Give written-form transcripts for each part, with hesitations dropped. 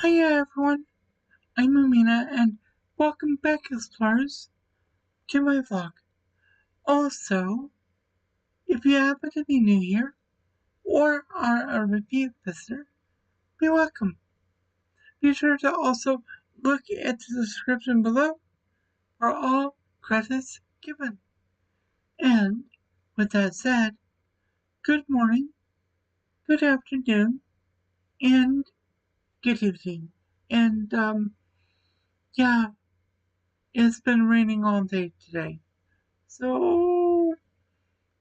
Hiya everyone, I'm Amena and welcome back explorers to my vlog. Also, if you happen to be new here or are a repeat visitor, be welcome. Be sure to also look at the description below for all credits given. And with that said, good morning, good afternoon, and good evening. And yeah, it's been raining all day today. So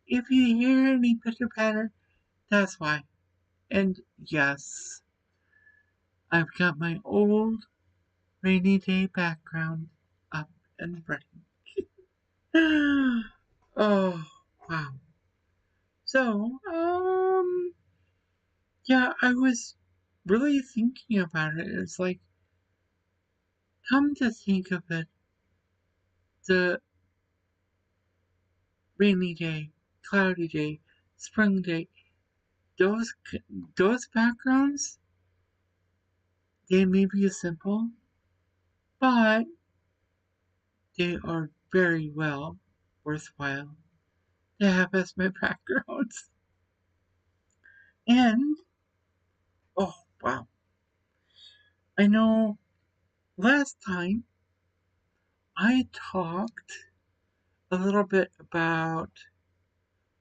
if you hear any pitter patter, that's why. And yes, I've got my old rainy day background up and ready. Oh, wow. So, yeah, I was really thinking about it. It's like, come to think of it, the rainy day, cloudy day, spring day, those, those backgrounds, they may be simple, but they are very well worthwhile to have as my backgrounds. And, oh, wow. I know last time I talked a little bit about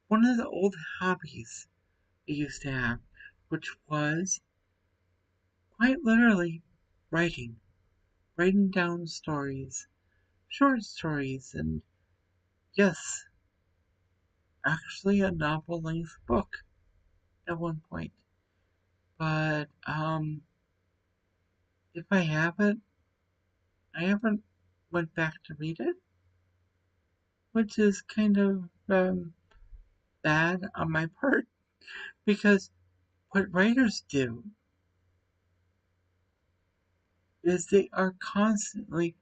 one of the old hobbies I used to have, which was quite literally writing. Writing down stories, short stories, and yes, actually a novel-length book at one point. But, if I haven't, I haven't went back to read it, which is kind of bad on my part because what writers do is they are constantly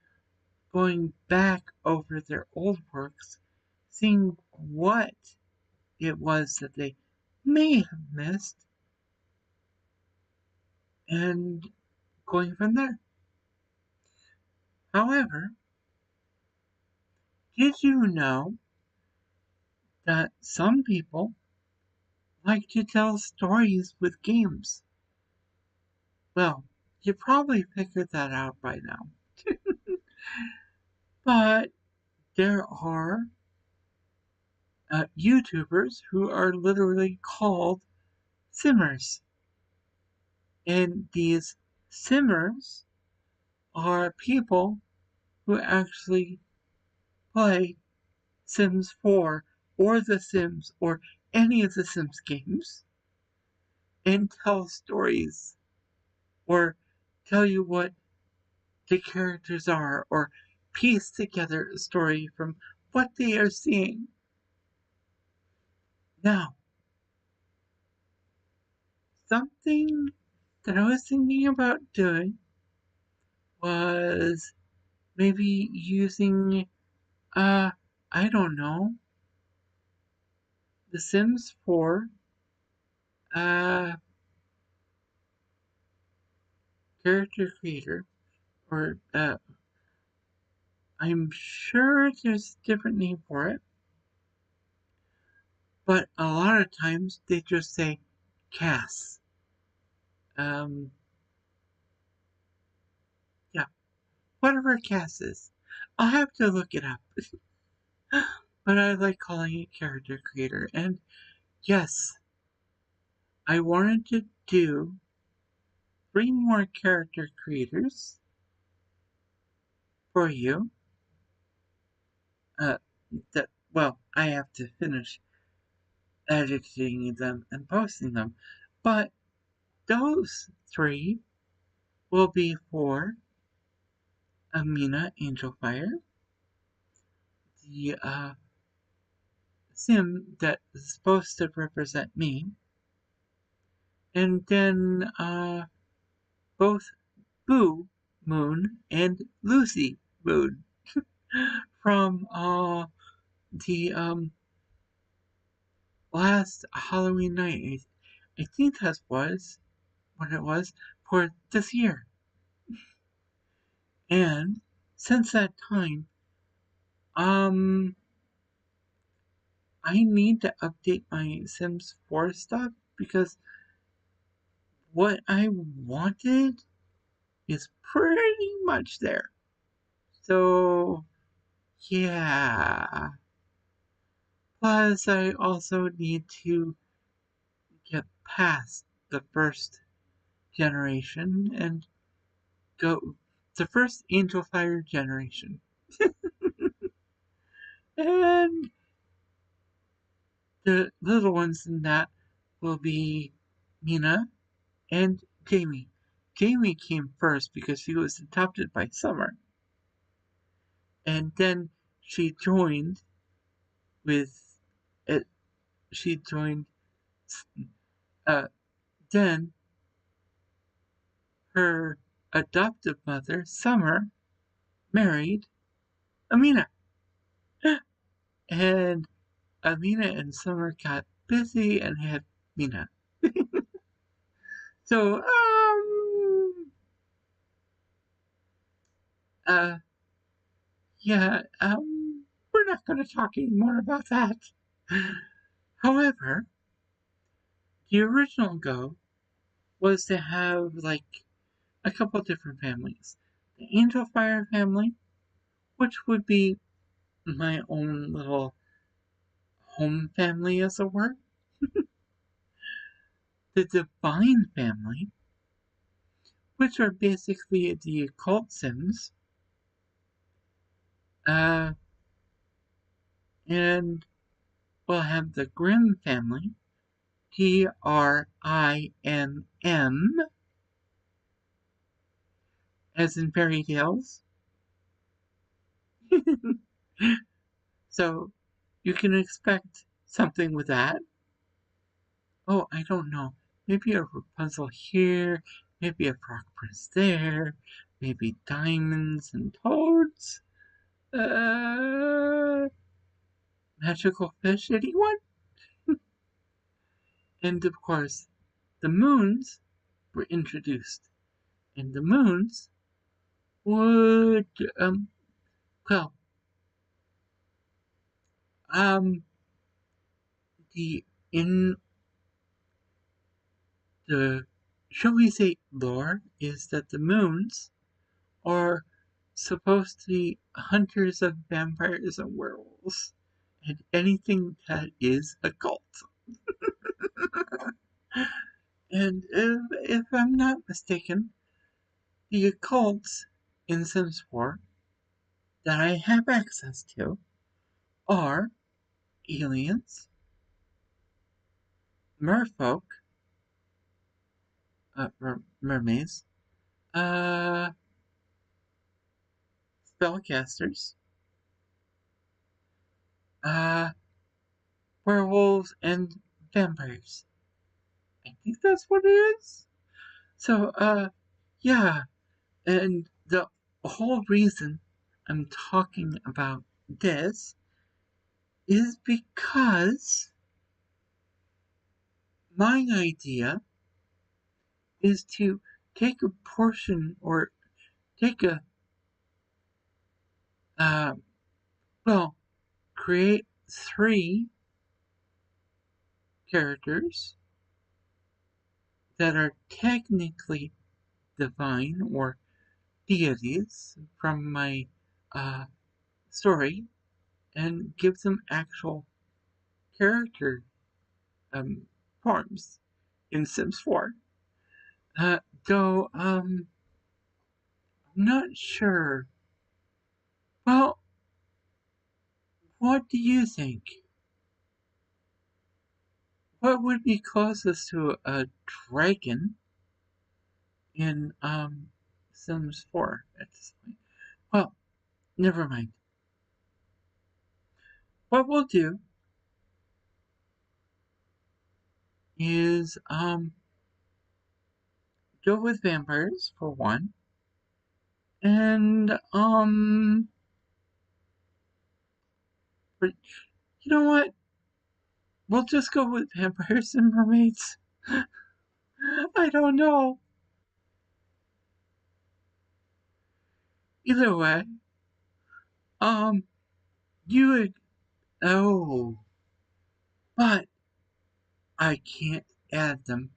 going back over their old works, seeing what it was that they may have missed, and going from there. However, did you know that some people like to tell stories with games? Well, you probably figured that out by now. But there are YouTubers who are literally called simmers. And these simmers are people who actually play Sims 4 or The Sims or any of the Sims games and tell stories or tell you what the characters are or piece together a story from what they are seeing. Now, something that I was thinking about doing was maybe using, I don't know, The Sims 4, uh, Character Creator, or, I'm sure there's a different name for it, but a lot of times they just say CAS. Um, yeah, whatever CAS is. I'll have to look it up. But I like calling it Character Creator, and yes, I wanted to do 3 more character creators for you. Uh, well, I have to finish editing them and posting them, but those 3 will be for Amena Angelfire, the sim that is supposed to represent me, and then both Boo Moon and Lucy Moon from the last Halloween night. I think that was what it was for this year. And since that time, I need to update my Sims 4 stuff because what I wanted is pretty much there. So, yeah. Plus, I also need to get past the first generation and go the first Angelfire generation. And the little ones in that will be Mena and Jamie. Jamie came first because she was adopted by Summer. And then she joined with it. She joined. Uh, then her adoptive mother, Summer, married Amena. And Amena and Summer got busy and had Mena. So, uh, yeah, we're not going to talk anymore about that. However, the original Go was to have like a couple different families. The Angelfire family, which would be my own little home family, as it were. The Divine family, which are basically the occult Sims. Uh, and we'll have the Grimm family, Grimm, as in fairy tales. So you can expect something with that. Oh, I don't know. Maybe a Rapunzel here, maybe a Frog Prince there, maybe diamonds and toads. Magical fish, anyone? And of course, the moons were introduced. And the moons would, well, um, the, in the, shall we say, lore is that the moons are supposed to be hunters of vampires and werewolves and anything that is occult. And if I'm not mistaken, the occults in Sims 4 that I have access to are aliens, merfolk, mermaids, uh, spellcasters, uh, werewolves, and vampires. I think that's what it is. So, yeah, and the whole reason I'm talking about this is because my idea is to take a portion or take a, uh, well, create 3 characters that are technically divine or deities from my uh, story and give them actual character um, forms in Sims 4. Though, I'm not sure. Well, what do you think? What would be closest to a dragon in Sims 4 at this point? Well, never mind. What we'll do is go with vampires for one, and for, you know what? We'll just go with vampires and mermaids. I don't know. Either way, you would, oh, but I can't add them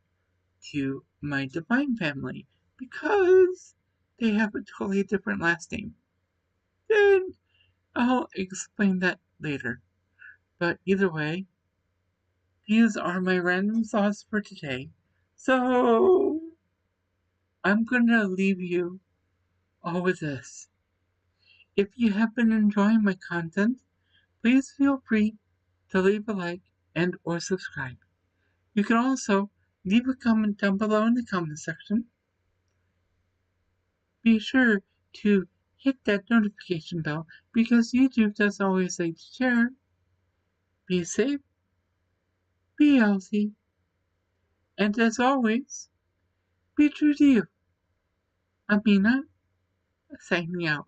to my Divine family because they have a totally different last name. And I'll explain that later. But either way, these are my random thoughts for today. So I'm gonna leave you all with this. If you have been enjoying my content, please feel free to leave a like and or subscribe. You can also leave a comment down below in the comment section. Be sure to hit that notification bell because YouTube does always like to share. Be safe, be healthy, and as always, be true to you. Amena, signing out.